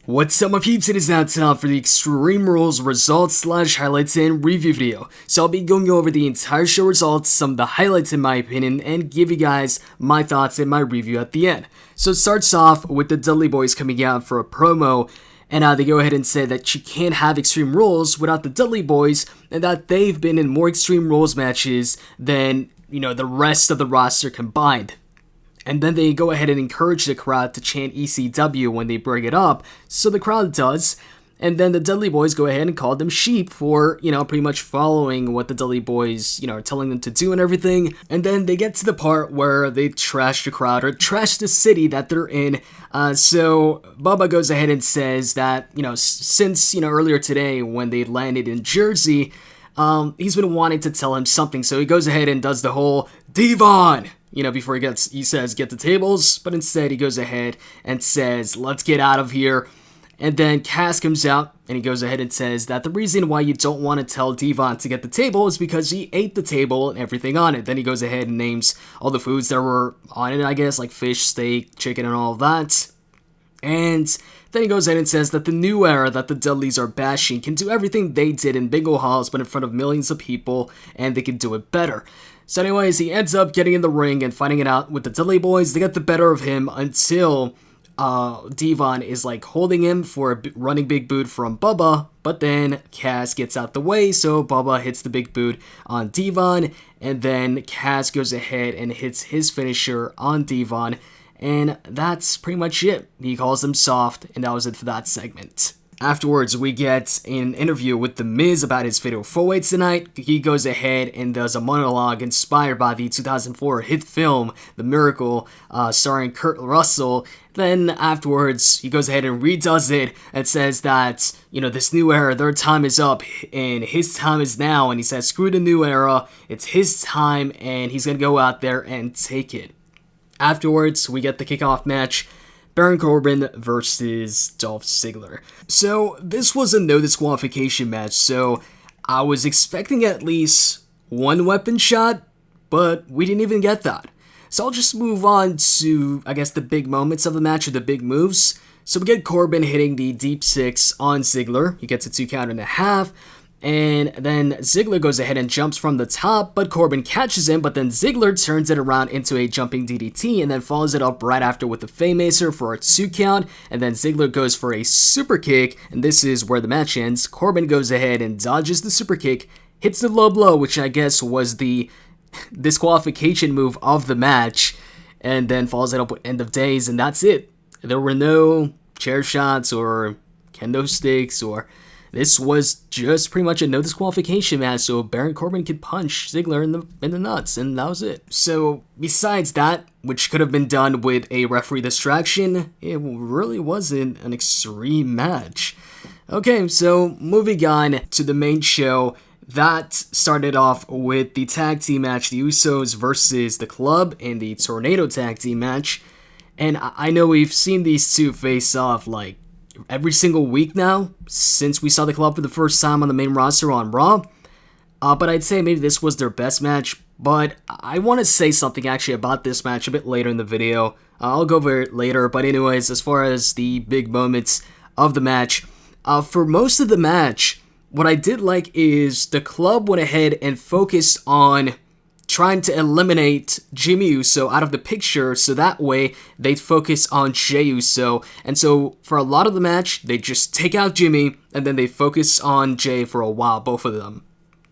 What's up my peeps, it is now time for the Extreme Rules results / highlights and review video. So I'll be going over the entire show results, some of the highlights in my opinion, and give you guys my thoughts and my review at the end. So it starts off with the Dudley boys coming out for a promo, and they go ahead and say that you can't have Extreme Rules without the Dudley boys, and that they've been in more Extreme Rules matches than, the rest of the roster combined. And then they go ahead and encourage the crowd to chant ECW when they bring it up, so the crowd does. And then the Dudley boys go ahead and call them sheep for, pretty much following what the Dudley boys, are telling them to do and everything. And then they get to the part where they trash the crowd, or trash the city that they're in. So Bubba goes ahead and says that, since, earlier today when they landed in Jersey, he's been wanting to tell him something. So he goes ahead and does the whole Devon! Before he says, get the tables, but instead he goes ahead and says, let's get out of here. And then Cass comes out, and he goes ahead and says that the reason why you don't want to tell Devon to get the table is because he ate the table and everything on it. Then he goes ahead and names all the foods that were on it, I guess, like fish, steak, chicken, and all of that. And then he goes ahead and says that the new era that the Dudleys are bashing can do everything they did in bingo halls, but in front of millions of people, and they can do it better. So anyways, he ends up getting in the ring and fighting it out with the Dudley boys. They get the better of him until Devon is holding him for a running big boot from Bubba, but then Cass gets out the way, so Bubba hits the big boot on Devon, and then Cass goes ahead and hits his finisher on Devon, and that's pretty much it. He calls them soft, and that was it for that segment. Afterwards, we get an interview with The Miz about his fatal 4-way tonight. He goes ahead and does a monologue inspired by the 2004 hit film, The Miracle, starring Kurt Russell. Then afterwards, he goes ahead and redoes it and says that, this new era, their time is up and his time is now. And he says, screw the new era, it's his time, and he's going to go out there and take it. Afterwards, we get the kickoff match. Baron Corbin versus Dolph Ziggler. So this was a no disqualification match, so I was expecting at least one weapon shot, but we didn't even get that. So I'll just move on to, I guess, the big moments of the match, or the big moves. So we get Corbin hitting the deep six on Ziggler. He gets a 2.5 count. And then Ziggler goes ahead and jumps from the top, but Corbin catches him, but then Ziggler turns it around into a jumping DDT and then follows it up right after with the Faymacer for a 2 count, and then Ziggler goes for a super kick, and this is where the match ends. Corbin goes ahead and dodges the super kick, hits the low blow, which I guess was the disqualification move of the match, and then follows it up with End of Days, and that's it. There were no chair shots or kendo sticks or... This was just pretty much a no disqualification match, so Baron Corbin could punch Ziggler in the nuts, and that was it. So besides that, which could have been done with a referee distraction, it really wasn't an extreme match. Okay, so moving on to the main show. That started off with the tag team match, the Usos versus the Club in the Tornado tag team match. And I know we've seen these two face off every single week now, since we saw the Club for the first time on the main roster on Raw. But I'd say maybe this was their best match. But I want to say something actually about this match a bit later in the video. I'll go over it later. But anyways, as far as the big moments of the match, for most of the match, what I did like is the Club went ahead and focused on trying to eliminate Jimmy Uso out of the picture, so that way they'd focus on Jey Uso. And so for a lot of the match, they just take out Jimmy, and then they focus on Jey for a while, both of them.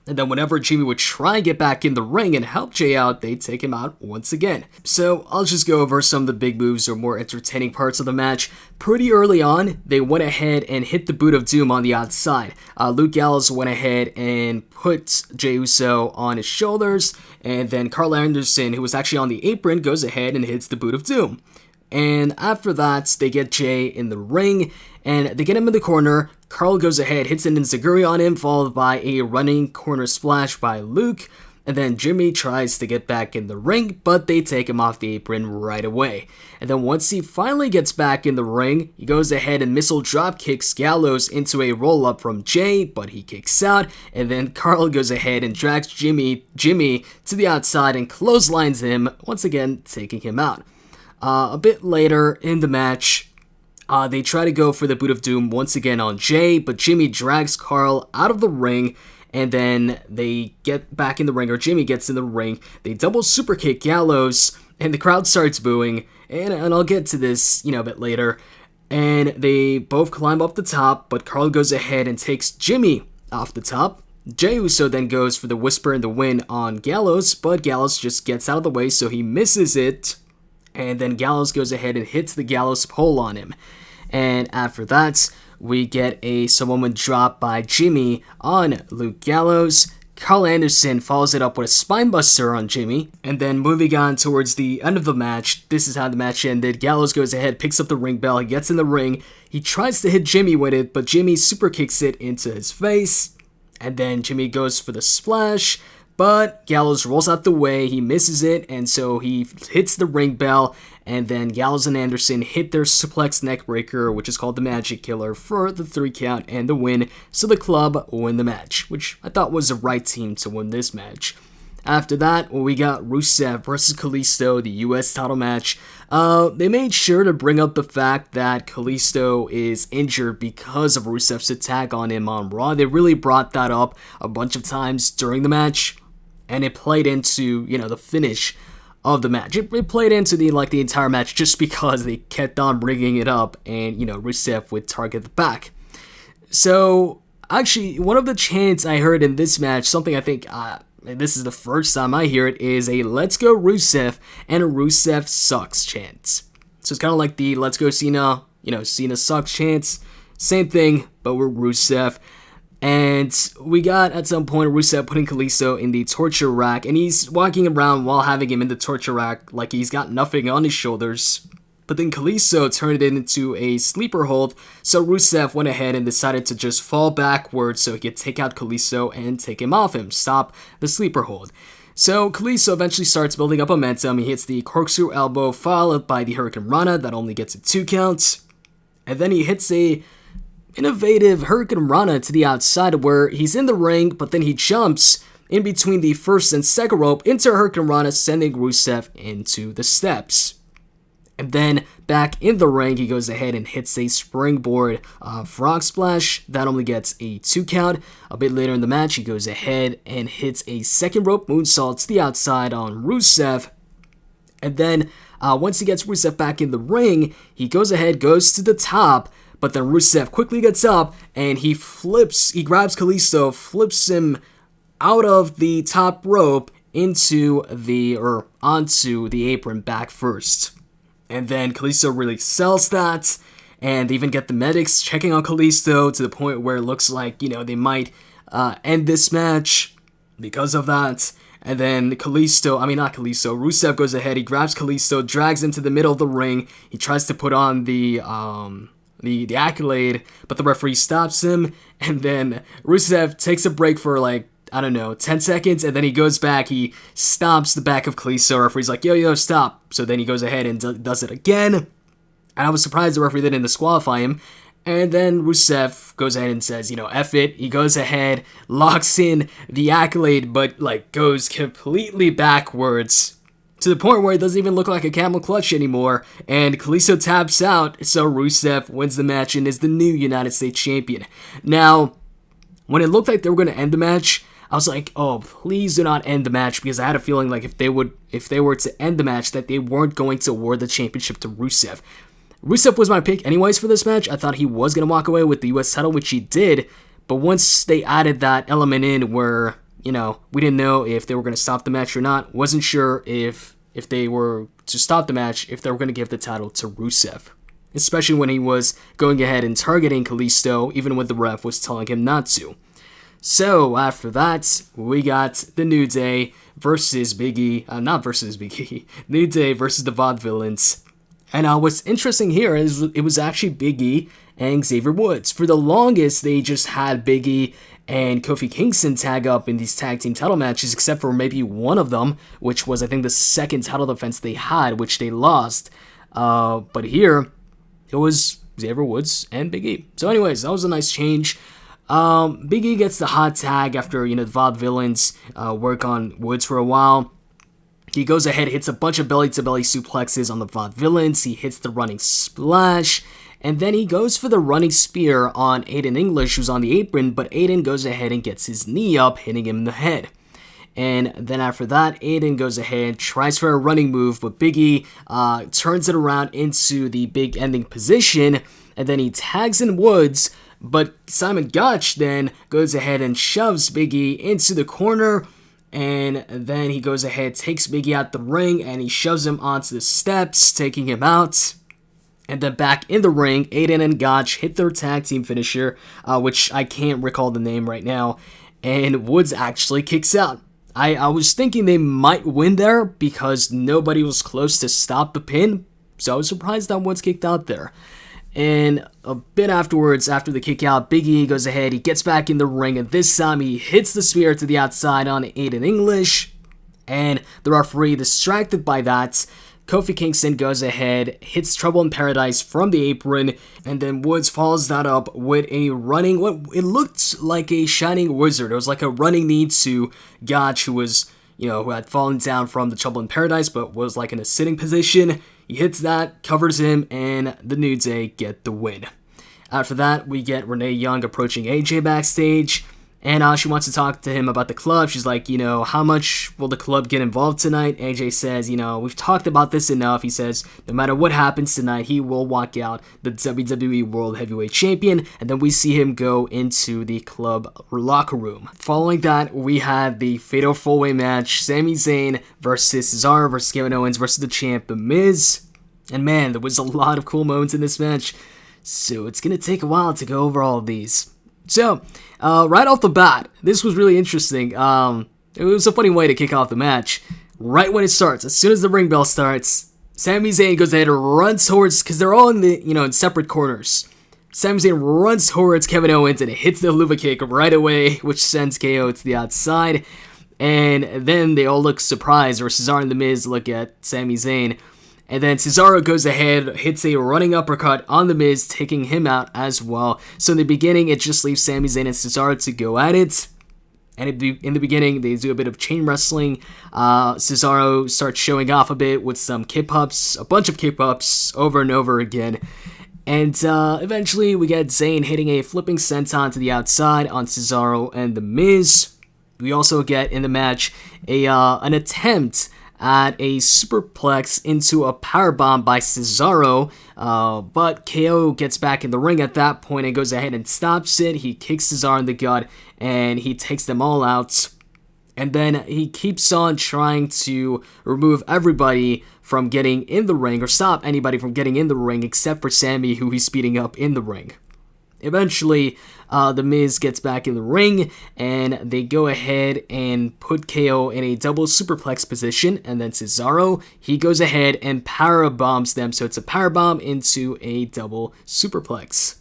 And then whenever Jimmy would try and get back in the ring and help Jey out, they'd take him out once again. So I'll just go over some of the big moves or more entertaining parts of the match. Pretty early on, they went ahead and hit the Boot of Doom on the outside. Luke Gallows went ahead and put Jey Uso on his shoulders, and then Carl Anderson, who was actually on the apron, goes ahead and hits the Boot of Doom. And after that, they get Jey in the ring, and they get him in the corner. Carl goes ahead, hits an enziguri on him, followed by a running corner splash by Luke. And then Jimmy tries to get back in the ring, but they take him off the apron right away. And then once he finally gets back in the ring, he goes ahead and missile drop kicks Gallows into a roll-up from Jey, but he kicks out. And then Carl goes ahead and drags Jimmy to the outside and clotheslines him, once again taking him out. A bit later in the match, They try to go for the Boot of Doom once again on Jay, but Jimmy drags Carl out of the ring, and then they get back in the ring, or Jimmy gets in the ring. They double super kick Gallows, and the crowd starts booing, and I'll get to this, a bit later. And they both climb up the top, but Carl goes ahead and takes Jimmy off the top. Jey Uso then goes for the Whisper and the win on Gallows, but Gallows just gets out of the way, so he misses it. And then Gallows goes ahead and hits the Gallows pole on him. And after that, we get a Samoan drop by Jimmy on Luke Gallows. Carl Anderson follows it up with a spinebuster on Jimmy. And then moving on towards the end of the match, this is how the match ended. Gallows goes ahead, picks up the ring bell, he gets in the ring. He tries to hit Jimmy with it, but Jimmy super kicks it into his face. And then Jimmy goes for the splash, but Gallows rolls out the way, he misses it, and so he hits the ring bell, and then Gallows and Anderson hit their suplex neckbreaker, which is called the Magic Killer, for the 3 count and the win, so the club win the match, which I thought was the right team to win this match. After that, we got Rusev versus Kalisto, the US title match. They made sure to bring up the fact that Kalisto is injured because of Rusev's attack on him on Raw. They really brought that up a bunch of times during the match, and it played into, the finish of the match. It played into the entire match just because they kept on bringing it up, and, Rusev would target the back. So, actually, one of the chants I heard in this match, something I think, and this is the first time I hear it, is a "Let's go Rusev" and a "Rusev sucks" chant. So it's kind of like the "Let's go Cena," Cena sucks chants. Same thing, but we're Rusev. And we got, at some point, Rusev putting Kalisto in the torture rack, and he's walking around while having him in the torture rack like he's got nothing on his shoulders. But then Kalisto turned it into a sleeper hold, so Rusev went ahead and decided to just fall backwards so he could take out Kalisto and take him off him, stop the sleeper hold. So Kalisto eventually starts building up momentum. He hits the corkscrew elbow, followed by the Hurricane Rana, that only gets a 2 count. And then he hits a innovative Hurricane Rana to the outside where he's in the ring, but then he jumps in between the first and second rope into Hurricane Rana, sending Rusev into the steps. And then back in the ring, he goes ahead and hits a springboard frog splash. That only gets a 2 count. A bit later in the match, he goes ahead and hits a second rope moonsault to the outside on Rusev. And then once he gets Rusev back in the ring, he goes ahead, goes to the top. But then Rusev quickly gets up and he grabs Kalisto, flips him out of the top rope onto the apron back first. And then Kalisto really sells that, and they even get the medics checking on Kalisto to the point where it looks like, they might end this match because of that. And then Rusev goes ahead, he grabs Kalisto, drags him to the middle of the ring, he tries to put on the accolade, but the referee stops him, and then Rusev takes a break for 10 seconds, and then he goes back, he stomps the back of Kalisto. Referee's like, yo, stop. So then he goes ahead and does it again. And I was surprised the referee didn't disqualify him. And then Rusev goes ahead and says, F it. He goes ahead, locks in the accolade, but goes completely backwards to the point where it doesn't even look like a camel clutch anymore. And Kalisto taps out, so Rusev wins the match and is the new United States champion. Now, when it looked like they were going to end the match, I was like, oh, please do not end the match, because I had a feeling like if they were to end the match, that they weren't going to award the championship to Rusev. Rusev was my pick anyways for this match. I thought he was going to walk away with the US title, which he did, but once they added that element in where, we didn't know if they were going to stop the match or not, wasn't sure if they were to stop the match, if they were going to give the title to Rusev. Especially when he was going ahead and targeting Kalisto, even when the ref was telling him not to. So, after that, we got the New Day versus New Day versus the Vaudevillains. And what's interesting here is it was actually Big E and Xavier Woods. For the longest, they just had Big E and Kofi Kingston tag up in these tag team title matches, except for maybe one of them, which was, I think, the second title defense they had, which they lost. But here, it was Xavier Woods and Big E. So anyways, that was a nice change. Big E gets the hot tag after, the Vaudevillains work on Woods for a while. He goes ahead, hits a bunch of belly-to-belly suplexes on the Vaudevillains. He hits the running splash. And then he goes for the running spear on Aiden English, who's on the apron, but Aiden goes ahead and gets his knee up, hitting him in the head. And then after that, Aiden goes ahead, tries for a running move, but Big E turns it around into the big ending position, and then he tags in Woods, but Simon Gotch then goes ahead and shoves Big E into the corner, and then he goes ahead, takes Big E out the ring, and he shoves him onto the steps, taking him out. And then back in the ring, Aiden and Gotch hit their tag team finisher, which I can't recall the name right now, and Woods actually kicks out. I was thinking they might win there because nobody was close to stop the pin, so I was surprised that Woods kicked out there. And a bit afterwards, after the kick out, Big E goes ahead, he gets back in the ring, and this time he hits the spear to the outside on Aiden English, and the referee, distracted by that, Kofi Kingston goes ahead, hits Trouble in Paradise from the apron, and then Woods follows that up with a running, what it looked like a Shining Wizard. It was like a running knee to Gotch, who was, who had fallen down from the Trouble in Paradise, but was like in a sitting position. He hits that, covers him, and the New Day get the win. After that, we get Renee Young approaching AJ backstage, and she wants to talk to him about the club. She's like, how much will the club get involved tonight? AJ says, we've talked about this enough. He says, no matter what happens tonight, he will walk out the WWE World Heavyweight Champion, and then we see him go into the club locker room. Following that, we had the Fatal 4-Way match, Sami Zayn versus Cesaro versus Kevin Owens versus the champ, The Miz. And man, there was a lot of cool moments in this match, so it's going to take a while to go over all of these. So, right off the bat, this was really interesting. It was a funny way to kick off the match. Right when it starts, as soon as the ring bell starts, Sami Zayn goes ahead and runs towards, because they're all in the, in separate corners. Sami Zayn runs towards Kevin Owens and hits the Luva kick right away, which sends KO to the outside. And then they all look surprised, or Cesaro and The Miz look at Sami Zayn. And then Cesaro goes ahead, hits a running uppercut on The Miz, taking him out as well. So in the beginning, it just leaves Sami Zayn and Cesaro to go at it. And in the beginning, they do a bit of chain wrestling. Cesaro starts showing off a bit with some kip-ups, a bunch of kip-ups over and over again. And eventually, we get Zayn hitting a flipping senton to the outside on Cesaro and The Miz. We also get in the match an attempt at a superplex into a powerbomb by Cesaro, but KO gets back in the ring at that point and goes ahead and stops it. He kicks Cesaro in the gut, and he takes them all out. And then he keeps on trying to remove everybody from getting in the ring, or stop anybody from getting in the ring, except for Sami, who he's speeding up in the ring. Eventually, The Miz gets back in the ring, and they go ahead and put KO in a double superplex position, and then Cesaro, he goes ahead and power bombs them, so it's a power bomb into a double superplex.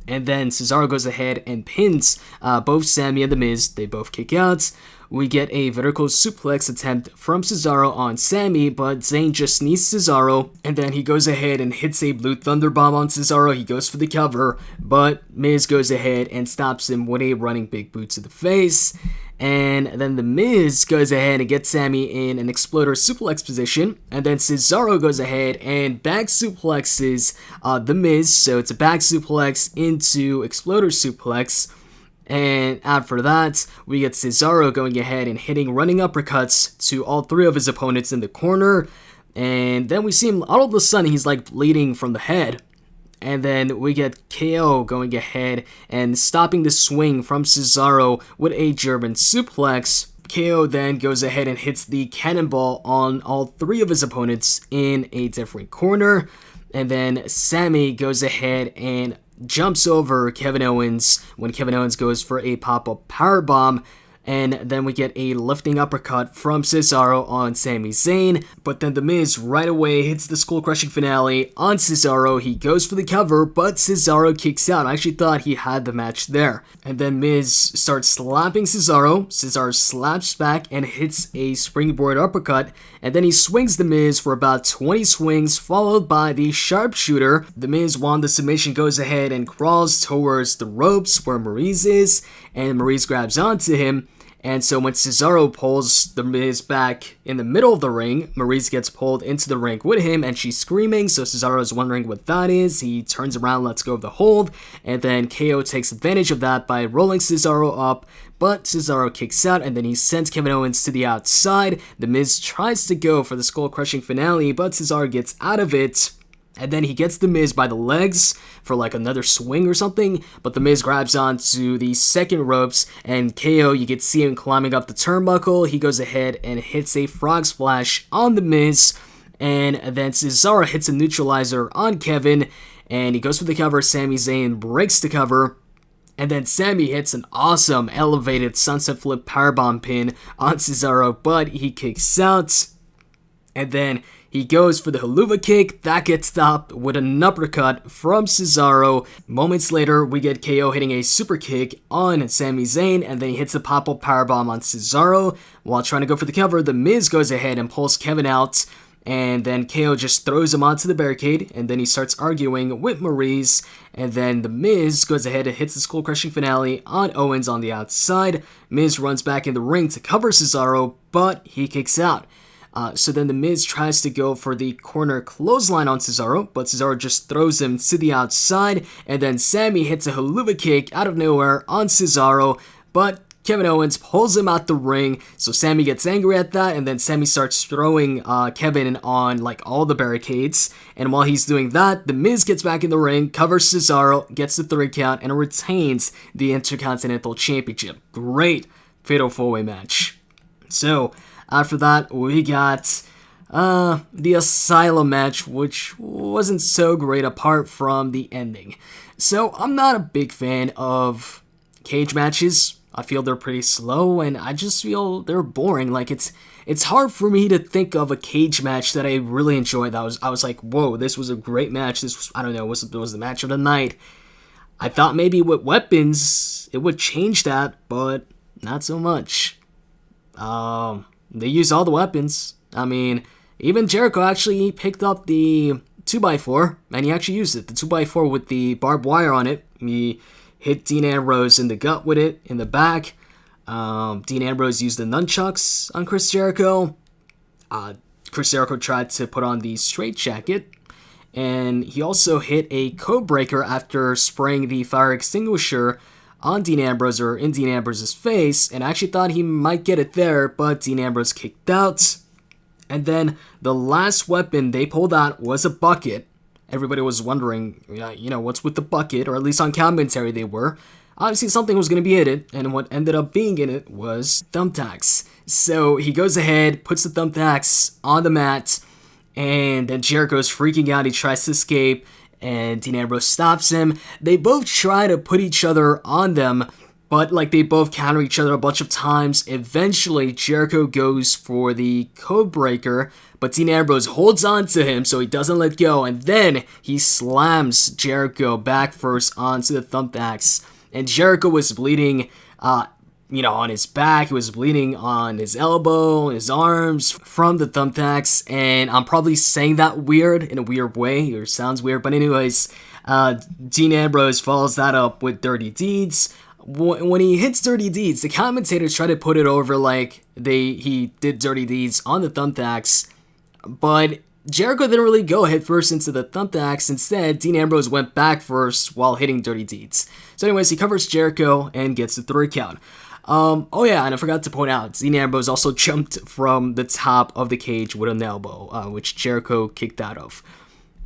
And then Cesaro goes ahead and pins both Sami and The Miz. They both kick out. We get a vertical suplex attempt from Cesaro on Sami, but Zayn just knees Cesaro, and then he goes ahead and hits a Blue Thunder Bomb on Cesaro. He goes for the cover, but Miz goes ahead and stops him with a running big boot to the face. And then The Miz goes ahead and gets Sami in an exploder suplex position, and then Cesaro goes ahead and back suplexes The Miz, so it's a back suplex into exploder suplex. And after that, we get Cesaro going ahead and hitting running uppercuts to all three of his opponents in the corner. And then we see him, all of a sudden, he's like bleeding from the head. And then we get KO going ahead and stopping the swing from Cesaro with a German suplex. KO then goes ahead and hits the cannonball on all three of his opponents in a different corner. And then Sami goes ahead and jumps over Kevin Owens when Kevin Owens goes for a pop-up powerbomb, and then we get a lifting uppercut from Cesaro on Sami Zayn, but then The Miz right away hits the skull-crushing finale on Cesaro. He goes for the cover, but Cesaro kicks out. I actually thought he had the match there. And then Miz starts slapping Cesaro. Cesaro slaps back and hits a springboard uppercut, and then he swings The Miz for about 20 swings, followed by the sharpshooter. The Miz won the submission, goes ahead and crawls towards the ropes where Maryse is, and Maryse grabs onto him. And so when Cesaro pulls the Miz back in the middle of the ring, Maryse gets pulled into the ring with him, and she's screaming, so Cesaro is wondering what that is. He turns around, lets go of the hold, and then KO takes advantage of that by rolling Cesaro up, but Cesaro kicks out, and then he sends Kevin Owens to the outside. The Miz tries to go for the skull-crushing finale, but Cesaro gets out of it. And then he gets the Miz by the legs for like another swing or something, but the Miz grabs onto the second ropes, and KO, you can see him climbing up the turnbuckle. He goes ahead and hits a frog splash on the Miz, and then Cesaro hits a neutralizer on Kevin, and he goes for the cover. Sami Zayn breaks the cover, and then Sami hits an awesome elevated sunset flip powerbomb pin on Cesaro, but he kicks out, and then he goes for the haluva kick. That gets stopped with an uppercut from Cesaro. Moments later, we get KO hitting a super kick on Sami Zayn, and then he hits a pop-up powerbomb on Cesaro. While trying to go for the cover, The Miz goes ahead and pulls Kevin out, and then KO just throws him onto the barricade, and then he starts arguing with Maryse, and then The Miz goes ahead and hits the skull-crushing finale on Owens on the outside. Miz runs back in the ring to cover Cesaro, but he kicks out. So then The Miz tries to go for the corner clothesline on Cesaro, but Cesaro just throws him to the outside, and then Sami hits a haluva kick out of nowhere on Cesaro, but Kevin Owens pulls him out the ring, so Sami gets angry at that, and then Sami starts throwing Kevin on like all the barricades, and while he's doing that, The Miz gets back in the ring, covers Cesaro, gets the 3 count, and retains the Intercontinental Championship. Great Fatal 4-Way match. So after that, we got the Asylum match, which wasn't so great apart from the ending. So I'm not a big fan of cage matches. I feel they're pretty slow, and I just feel they're boring. Like it's hard for me to think of a cage match that I really enjoyed. I was like, whoa, this was a great match. This was, I don't know, was the match of the night. I thought maybe with weapons it would change that, but not so much. They used all the weapons. I mean, even Jericho actually picked up the 2x4, and he actually used it. The 2x4 with the barbed wire on it. He hit Dean Ambrose in the gut with it, in the back. Dean Ambrose used the nunchucks on Chris Jericho. Chris Jericho tried to put on the straitjacket, and he also hit a code breaker after spraying the fire extinguisher on Dean Ambrose, or in Dean Ambrose's face, and I actually thought he might get it there, but Dean Ambrose kicked out. And then the last weapon they pulled out was a bucket. Everybody was wondering, what's with the bucket, or at least on commentary they were. Obviously something was going to be in it, and what ended up being in it was thumbtacks. So he goes ahead, puts the thumbtacks on the mat, and then Jericho's freaking out. He tries to escape, and Dean Ambrose stops him. They both try to put each other on them, but they both counter each other a bunch of times. Eventually, Jericho goes for the code breaker, but Dean Ambrose holds on to him so he doesn't let go, and then he slams Jericho back first onto the thumbtacks. And Jericho was bleeding, on his back. He was bleeding on his elbow, his arms from the thumbtacks, and I'm probably saying that weird, in a weird way, or sounds weird, but anyways, Dean Ambrose follows that up with Dirty Deeds. When he hits Dirty Deeds, the commentators try to put it over like he did Dirty Deeds on the thumbtacks, but Jericho didn't really go head first into the thumbtacks. Instead, Dean Ambrose went back first while hitting Dirty Deeds. So anyways, he covers Jericho and gets the 3 count. Oh yeah, and I forgot to point out, Dean Ambrose also jumped from the top of the cage with an elbow, which Jericho kicked out of.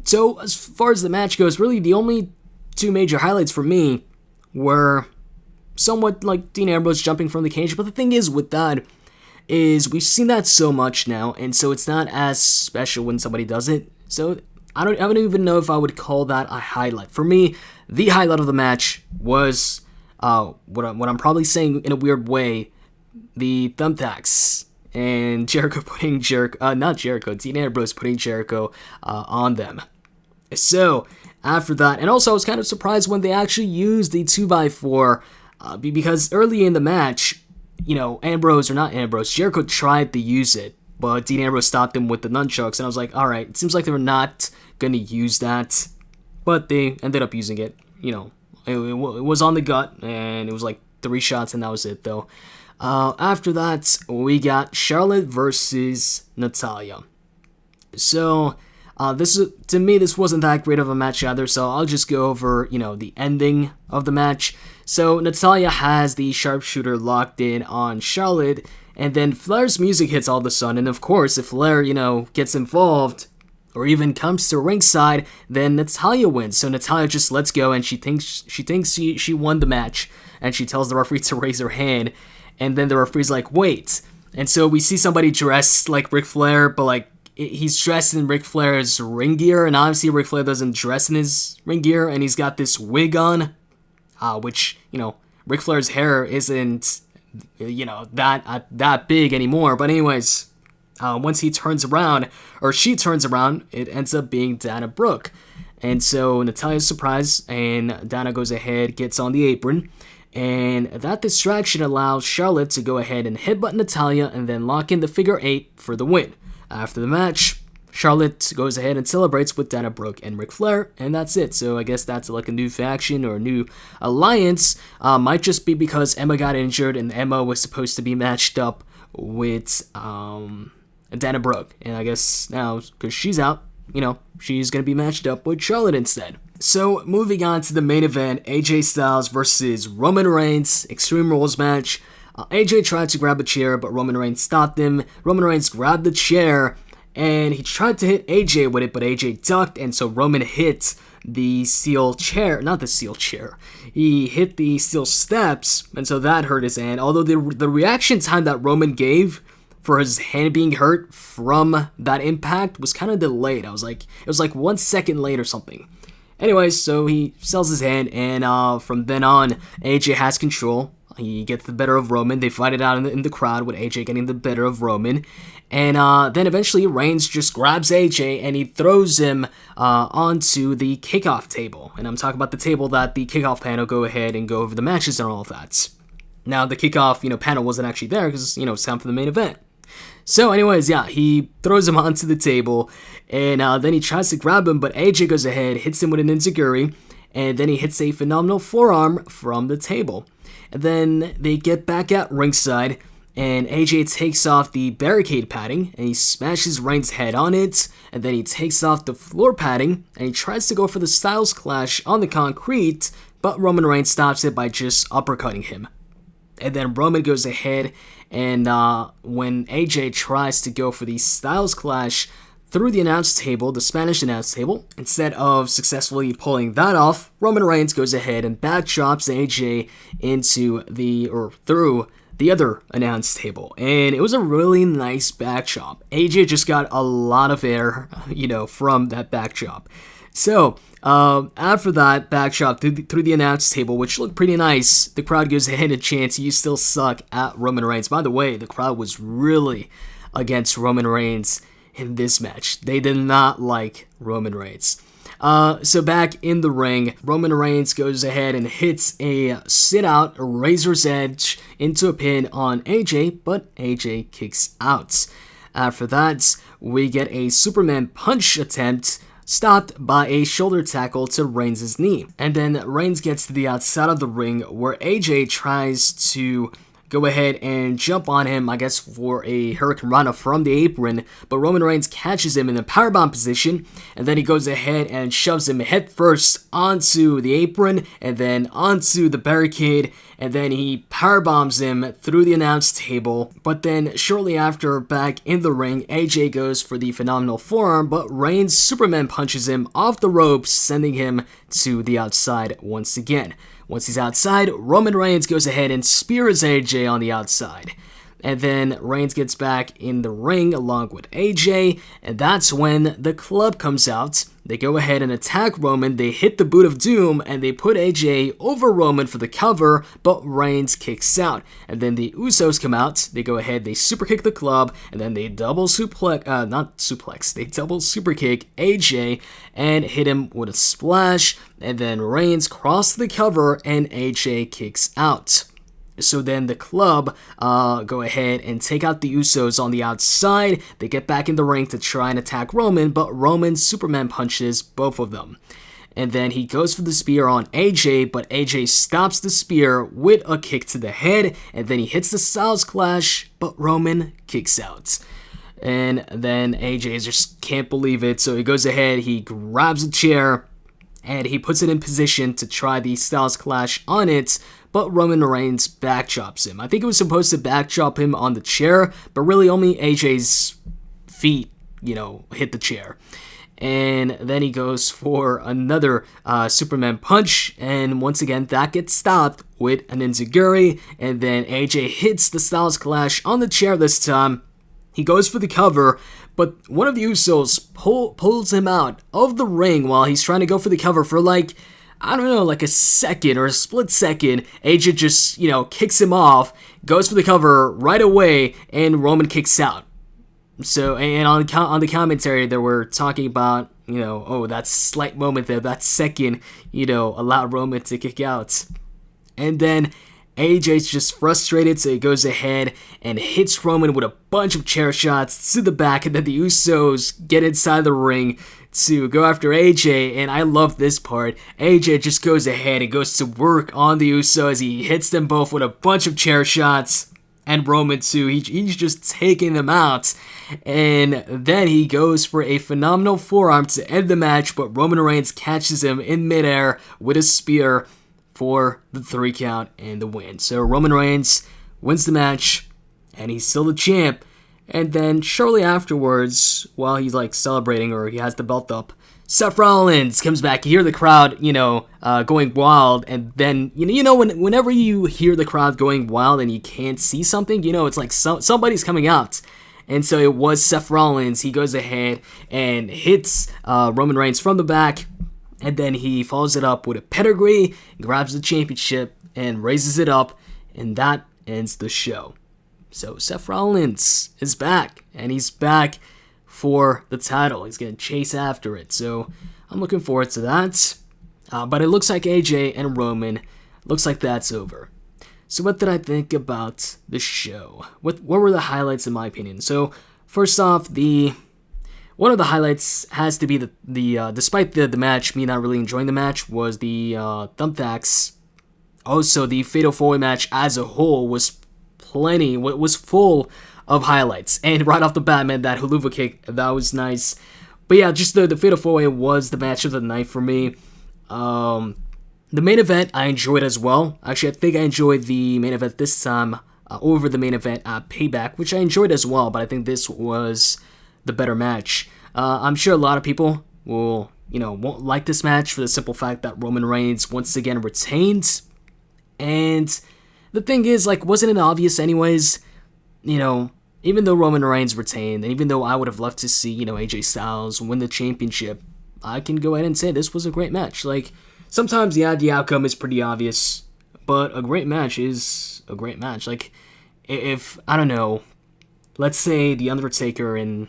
So as far as the match goes, really the only 2 major highlights for me were somewhat like Dean Ambrose jumping from the cage, but the thing is with that is we've seen that so much now, and so it's not as special when somebody does it. So I don't even know if I would call that a highlight. For me, the highlight of the match was what I'm probably saying in a weird way, the thumbtacks, and Jericho putting Dean Ambrose putting Jericho on them. So after that, and also I was kind of surprised when they actually used the 2x4, because early in the match, Jericho tried to use it, but Dean Ambrose stopped him with the nunchucks, and I was like, alright, it seems like they're not gonna use that, but they ended up using it. It was on the gut, and it was like 3 shots, and that was it, though. After that, we got Charlotte versus Natalya. So, to me, this wasn't that great of a match either, so I'll just go over, the ending of the match. So, Natalya has the sharpshooter locked in on Charlotte, and then Flair's music hits all of a sudden, and of course, if Flair, gets involved, or even comes to ringside, then Natalya wins. So Natalya just lets go, and she thinks she won the match, and she tells the referee to raise her hand, and then the referee's like, wait. And so we see somebody dressed like Ric Flair, but he's dressed in Ric Flair's ring gear, and obviously Ric Flair doesn't dress in his ring gear, and he's got this wig on, which, Ric Flair's hair isn't, that big anymore. But anyways, once he turns around, or she turns around, it ends up being Dana Brooke. And so Natalya's surprised, and Dana goes ahead, gets on the apron, and that distraction allows Charlotte to go ahead and headbutt Natalya and then lock in the figure 8 for the win. After the match, Charlotte goes ahead and celebrates with Dana Brooke and Ric Flair, and that's it. So I guess that's like a new faction or a new alliance. Might just be because Emma got injured, and Emma was supposed to be matched up with Dana Brooke. And I guess now, because she's out, she's going to be matched up with Charlotte instead. So moving on to the main event, AJ Styles versus Roman Reigns, Extreme Rules match. AJ tried to grab a chair, but Roman Reigns stopped him. Roman Reigns grabbed the chair, and he tried to hit AJ with it, but AJ ducked, and so Roman hit the steel chair, not the steel chair, he hit the steel steps, and so that hurt his hand, although the reaction time that Roman gave for his hand being hurt from that impact was kind of delayed. It was like 1 second late or something. Anyways, so he sells his hand, and from then on, AJ has control. He gets the better of Roman. They fight it out in the crowd with AJ getting the better of Roman. And then eventually Reigns just grabs AJ and he throws him onto the kickoff table. And I'm talking about the table that the kickoff panel go ahead and go over the matches and all of that. Now, the kickoff panel wasn't actually there because, it's time for the main event. So anyways, yeah, he throws him onto the table, and then he tries to grab him, but AJ goes ahead, hits him with an enziguri, and then he hits a phenomenal forearm from the table. And then they get back at ringside, and AJ takes off the barricade padding, and he smashes Reigns' head on it, and then he takes off the floor padding, and he tries to go for the Styles Clash on the concrete, but Roman Reigns stops it by just uppercutting him. And then Roman goes ahead, and when AJ tries to go for the Styles Clash through the announce table, the Spanish announce table, instead of successfully pulling that off, Roman Reigns goes ahead and backdrops AJ through the other announce table. And it was a really nice backdrop. AJ just got a lot of air, from that backdrop. So, after that backdrop through the announce table, which looked pretty nice, the crowd goes ahead and chants, "You still suck," at Roman Reigns. By the way, the crowd was really against Roman Reigns in this match. They did not like Roman Reigns. So back in the ring, Roman Reigns goes ahead and hits a sit-out Razor's Edge into a pin on AJ, but AJ kicks out. After that, we get a Superman punch attempt, stopped by a shoulder tackle to Reigns' knee. And then Reigns gets to the outside of the ring where AJ tries to go ahead and jump on him, I guess, for a Hurricane Rana from the apron, but Roman Reigns catches him in a powerbomb position, and then he goes ahead and shoves him head first onto the apron, and then onto the barricade, and then he powerbombs him through the announce table. But then shortly after, back in the ring, AJ goes for the phenomenal forearm, but Reigns Superman punches him off the ropes, sending him to the outside once again. Once he's outside, Roman Reigns goes ahead and spears AJ on the outside. And then Reigns gets back in the ring along with AJ, and that's when the club comes out. They go ahead and attack Roman, they hit the Boot of Doom, and they put AJ over Roman for the cover, but Reigns kicks out. And then the Usos come out, they go ahead, they superkick the club, and then they double superkick AJ and hit him with a splash, and then Reigns crossed the cover and AJ kicks out. So then the club go ahead and take out the Usos on the outside. They get back in the ring to try and attack Roman, but Roman Superman punches both of them. and then he goes for the spear on AJ, but AJ stops the spear with a kick to the head, and then he hits the Styles Clash, but Roman kicks out. And then AJ just can't believe it, so he goes ahead, he grabs a chair, and he puts it in position to try the Styles Clash on it, but Roman Reigns backchops him. I think it was supposed to backchop him on the chair, but really only AJ's feet, hit the chair. And then he goes for another Superman punch, and once again that gets stopped with an enziguri, and then AJ hits the Styles Clash on the chair this time. He goes for the cover, but one of the Usos pulls him out of the ring while he's trying to go for the cover for like a second or a split second. AJ just, kicks him off, goes for the cover right away, and Roman kicks out. So, and on the commentary, they were talking about, that slight moment there, that second, allowed Roman to kick out. And then AJ's just frustrated, so he goes ahead and hits Roman with a bunch of chair shots to the back, and then the Usos get inside the ring to go after AJ, and I love this part. AJ just goes ahead and goes to work on the Usos. He hits them both with a bunch of chair shots, and Roman too. He's just taking them out, and then he goes for a phenomenal forearm to end the match, but Roman Reigns catches him in midair with a spear for the 3 count and the win. So Roman Reigns wins the match, and he's still the champ. And then shortly afterwards, while he's celebrating, or he has the belt up, Seth Rollins comes back. You hear the crowd, going wild, and then whenever you hear the crowd going wild and you can't see something, it's like somebody's coming out. And so it was Seth Rollins. He goes ahead and hits Roman Reigns from the back, and then he follows it up with a pedigree, grabs the championship, and raises it up, and that ends the show. So Seth Rollins is back, and he's back for the title. He's going to chase after it, so I'm looking forward to that. But it looks like AJ and Roman, looks like that's over. So what did I think about the show? What were the highlights in my opinion? So first off, one of the highlights has to be the despite the match, me not really enjoying the match, was the thumbtacks. Also, the Fatal 4-Way match as a whole was full of highlights. And right off the bat, man, that haluva kick, that was nice. But yeah, just the Fatal 4-Way was the match of the night for me. The main event I enjoyed as well. Actually, I think I enjoyed the main event this time over the main event at Payback, which I enjoyed as well, but I think this was the better match. I'm sure a lot of people won't like this match for the simple fact that Roman Reigns once again retained. And the thing is, wasn't it obvious anyways? Even though Roman Reigns retained, and even though I would have loved to see, AJ Styles win the championship, I can go ahead and say this was a great match. Sometimes, yeah, the outcome is pretty obvious, but a great match is a great match. If, I don't know, let's say The Undertaker and...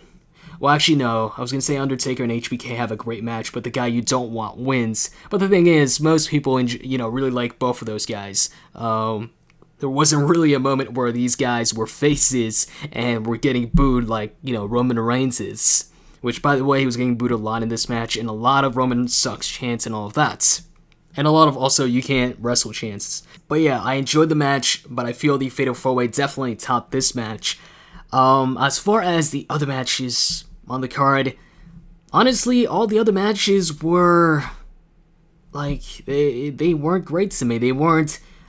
Well, actually, no. I was going to say Undertaker and HBK have a great match, but the guy you don't want wins. But the thing is, most people, really like both of those guys. There wasn't really a moment where these guys were faces and were getting booed like, Roman Reigns is. Which, by the way, he was getting booed a lot in this match, and a lot of Roman sucks chants and all of that. And a lot of also, you can't wrestle chants. But yeah, I enjoyed the match, but I feel the Fatal 4-Way definitely topped this match. As far as the other matches on the card, honestly, all the other matches were, they weren't great to me.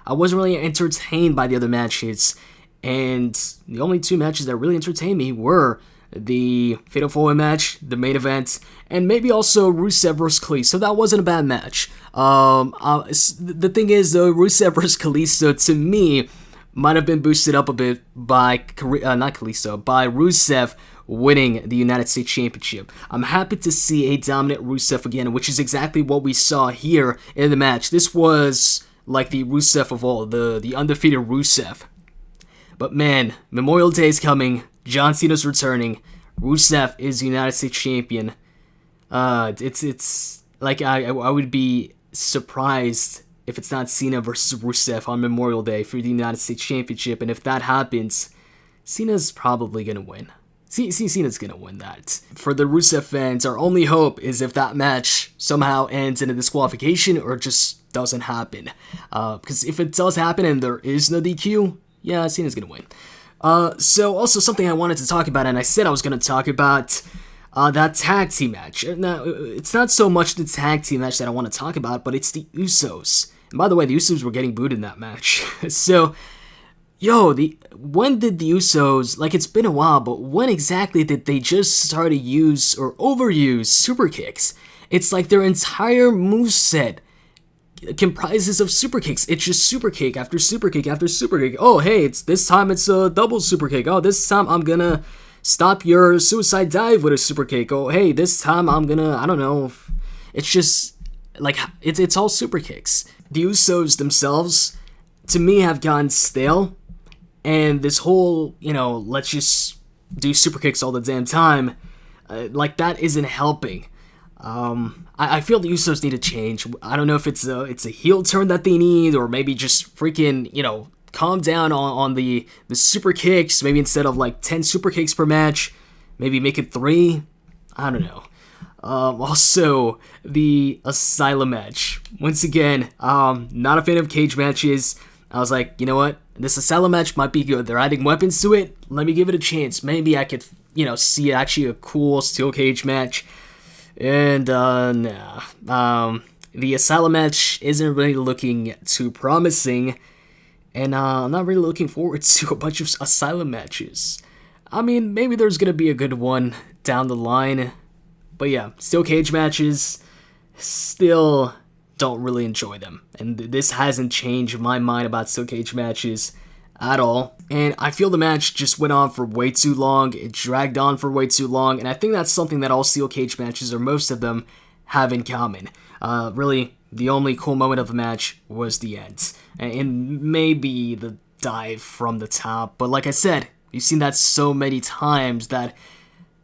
I wasn't really entertained by the other matches, and the only 2 matches that really entertained me were the Fatal 4-Way match, the main event, and maybe also Rusev vs. Kalisto. So that wasn't a bad match. The thing is, though, Rusev vs. Kalisto, to me, might have been boosted up a bit by, by Rusev winning the United States Championship. I'm happy to see a dominant Rusev again, which is exactly what we saw here in the match. This was like the Rusev of all, the undefeated Rusev. But man, Memorial Day is coming. John Cena's returning. Rusev is United States Champion. It's like I would be surprised if it's not Cena versus Rusev on Memorial Day for the United States Championship. And if that happens, Cena's probably gonna win. Cena's gonna win that. For the Rusev fans, our only hope is if that match somehow ends in a disqualification or just doesn't happen. Because if it does happen and there is no DQ, yeah, Cena's gonna win. So also something I wanted to talk about, and I said I was gonna talk about that tag team match. Now, it's not so much the tag team match that I want to talk about, but it's the Usos. And by the way, the Usos were getting booed in that match. So, when did the Usos, like, it's been a while, but when exactly did they just start to use or overuse super kicks? It's like their entire moveset comprises of super kicks. It's just super kick after super kick after super kick. Oh, hey, this time it's a double super kick. Oh, this time I'm gonna stop your suicide dive with a super kick. Oh, hey, this time I'm gonna, I don't know. It's just, like, it's all super kicks. The Usos themselves, to me, have gone stale. And this whole, let's just do super kicks all the damn time, like, that isn't helping. I feel the Usos need to change. I don't know if it's a heel turn that they need, or maybe just freaking, calm down on the super kicks. Maybe instead of like 10 super kicks per match, maybe make it 3. I don't know. Also, the Asylum match. Once again, not a fan of cage matches. I was like, you know what? This Asylum match might be good. They're adding weapons to it. Let me give it a chance. Maybe I could, see actually a cool steel cage match. And, nah. The Asylum match isn't really looking too promising. And, I'm not really looking forward to a bunch of Asylum matches. I mean, maybe there's gonna be a good one down the line. But yeah, steel cage matches, still don't really enjoy them. And this hasn't changed my mind about steel cage matches at all. And I feel the match just went on for way too long. It dragged on for way too long. And I think that's something that all steel cage matches, or most of them, have in common. Really, the only cool moment of the match was the end. And maybe the dive from the top. But like I said, you've seen that so many times that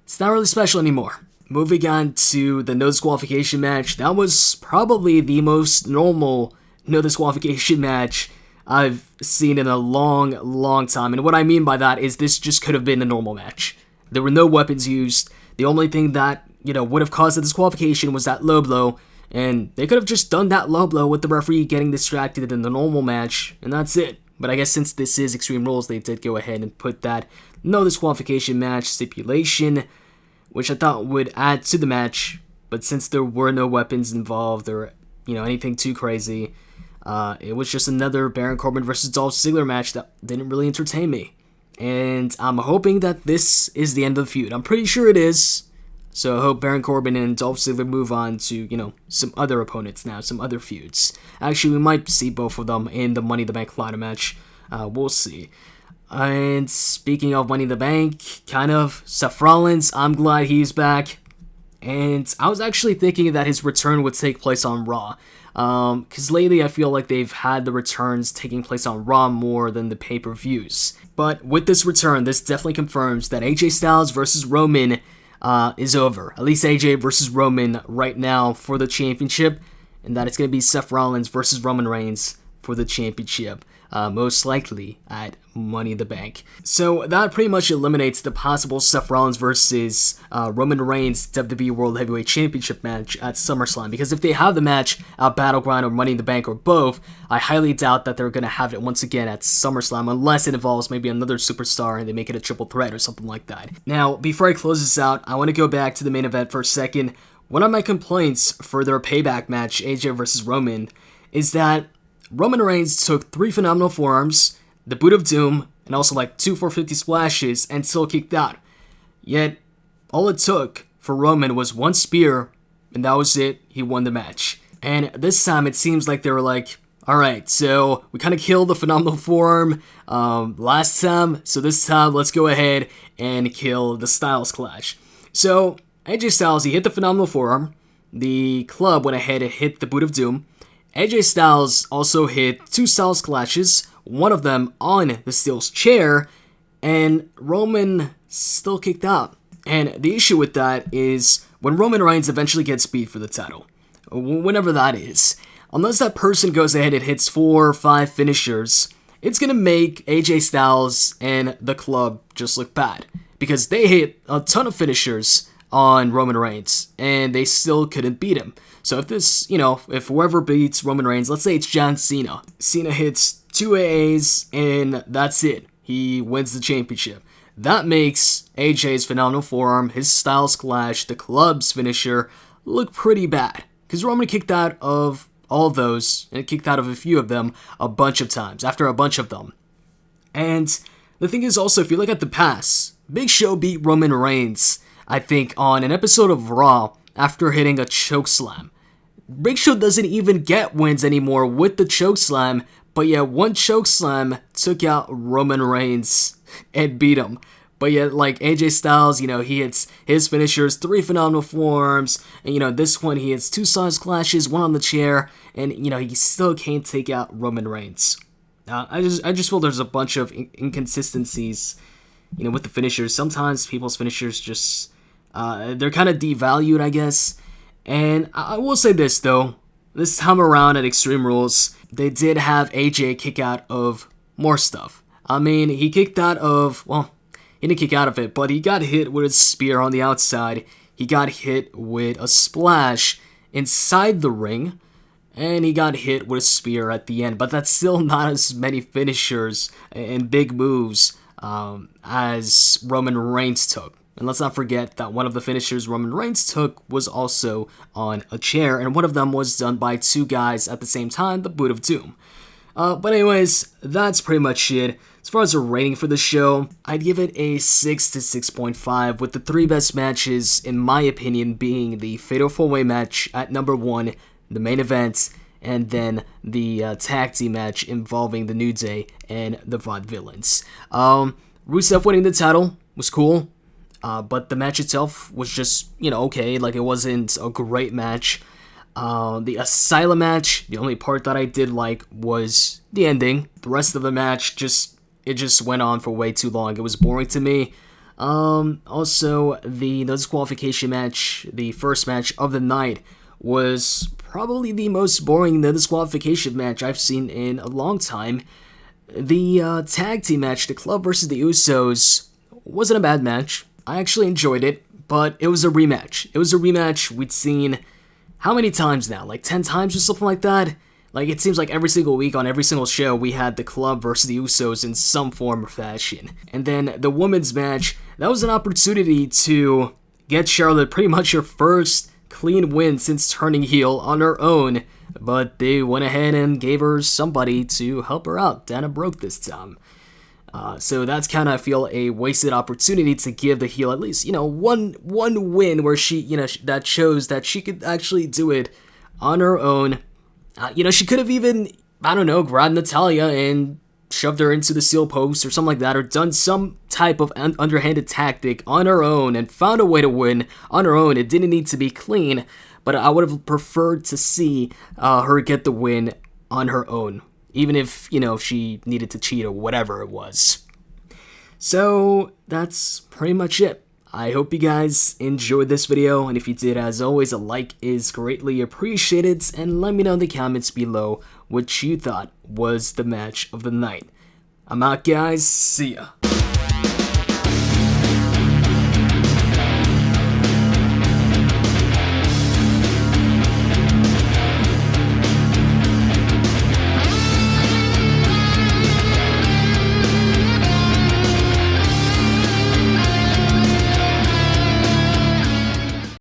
it's not really special anymore. Moving on to the no disqualification match, that was probably the most normal no disqualification match I've seen in a long time. And what I mean by that is this just could have been a normal match. There were no weapons used. The only thing that, would have caused the disqualification was that low blow. And they could have just done that low blow with the referee getting distracted in the normal match, and that's it. But I guess since this is Extreme Rules, they did go ahead and put that no disqualification match stipulation, which I thought would add to the match. But since there were no weapons involved or, anything too crazy, it was just another Baron Corbin versus Dolph Ziggler match that didn't really entertain me. And I'm hoping that this is the end of the feud. I'm pretty sure it is. So I hope Baron Corbin and Dolph Ziggler move on to, some other opponents now, some other feuds. Actually, we might see both of them in the Money in the Bank ladder match. We'll see. And speaking of Money in the Bank, Seth Rollins, I'm glad he's back. And I was actually thinking that his return would take place on Raw. Because lately I feel like they've had the returns taking place on Raw more than the pay-per-views. But with this return, this definitely confirms that AJ Styles versus Roman is over. At least AJ versus Roman right now for the championship. And that it's going to be Seth Rollins versus Roman Reigns for the championship. Most likely at Money in the Bank. So that pretty much eliminates the possible Seth Rollins versus Roman Reigns WWE World Heavyweight Championship match at SummerSlam. Because if they have the match at Battleground or Money in the Bank or both, I highly doubt that they're going to have it once again at SummerSlam unless it involves maybe another superstar and they make it a triple threat or something like that. Now, before I close this out, I want to go back to the main event for a second. One of my complaints for their payback match, AJ versus Roman, is that Roman Reigns took 3 phenomenal forearms, the Boot of Doom, and also like 2 450 splashes and still kicked out. Yet, all it took for Roman was 1 spear, and that was it. He won the match. And this time it seems like they were like, alright, so we kind of killed the phenomenal forearm last time, so this time let's go ahead and kill the Styles Clash. So, AJ Styles, he hit the phenomenal forearm. The club went ahead and hit the Boot of Doom. AJ Styles also hit 2 Styles Clashes, one of them on the Steel's chair, and Roman still kicked out. And the issue with that is when Roman Reigns eventually gets beat for the title, whenever that is, unless that person goes ahead and hits 4 or 5 finishers, it's going to make AJ Styles and the club just look bad. because they hit a ton of finishers on Roman Reigns, and they still couldn't beat him. So if this, if whoever beats Roman Reigns, let's say it's John Cena. Cena hits 2 AAs, and that's it. He wins the championship. That makes AJ's phenomenal forearm, his Styles Clash, the club's finisher, look pretty bad. Because Roman kicked out of all of those, and kicked out of a few of them a bunch of times, after a bunch of them. And the thing is also, if you look at the past, Big Show beat Roman Reigns, I think, on an episode of Raw after hitting a chokeslam. Big Show doesn't even get wins anymore with the chokeslam, but yet one chokeslam took out Roman Reigns and beat him. But yet, like AJ Styles, he hits his finishers, 3 phenomenal forearms, and this one he hits 2 Styles Clashes, 1 on the chair, and he still can't take out Roman Reigns. I just feel there's a bunch of inconsistencies, with the finishers. Sometimes people's finishers just they're kind of devalued, I guess. And I will say this though, this time around at Extreme Rules, they did have AJ kick out of more stuff. I mean, he kicked out of, he didn't kick out of it, but he got hit with a spear on the outside. He got hit with a splash inside the ring, and he got hit with a spear at the end. But that's still not as many finishers and big moves as Roman Reigns took. And let's not forget that one of the finishers Roman Reigns took was also on a chair, and one of them was done by 2 guys at the same time, the Boot of Doom. But anyways, that's pretty much it. As far as a rating for the show, I'd give it a 6 to 6.5, with the 3 best matches, in my opinion, being the Fatal 4-Way match at number 1, the main event, and then the tag team match involving the New Day and the Vaudevillains. Rusev winning the title was cool. But the match itself was just, okay. Like, it wasn't a great match. The Asylum match, the only part that I did like was the ending. The rest of the match, it just went on for way too long. It was boring to me. Also, the disqualification match, the first match of the night, was probably the most boring disqualification match I've seen in a long time. The tag team match, the Club versus the Usos, wasn't a bad match. I actually enjoyed it, but it was a rematch. It was a rematch we'd seen how many times now? Like 10 times or something like that? Like, it seems like every single week on every single show we had the Club versus the Usos in some form or fashion. And then the women's match, that was an opportunity to get Charlotte pretty much her first clean win since turning heel on her own, but they went ahead and gave her somebody to help her out. Dana Brooke this time. So that's kind of, I feel, a wasted opportunity to give the heel at least, one win where she, that shows that she could actually do it on her own. She could have even, grabbed Natalya and shoved her into the steel post or something like that, or done some type of underhanded tactic on her own and found a way to win on her own. It didn't need to be clean, but I would have preferred to see her get the win on her own. Even if, she needed to cheat or whatever it was. So, that's pretty much it. I hope you guys enjoyed this video, and if you did, as always, a like is greatly appreciated, and let me know in the comments below what you thought was the match of the night. I'm out, guys. See ya.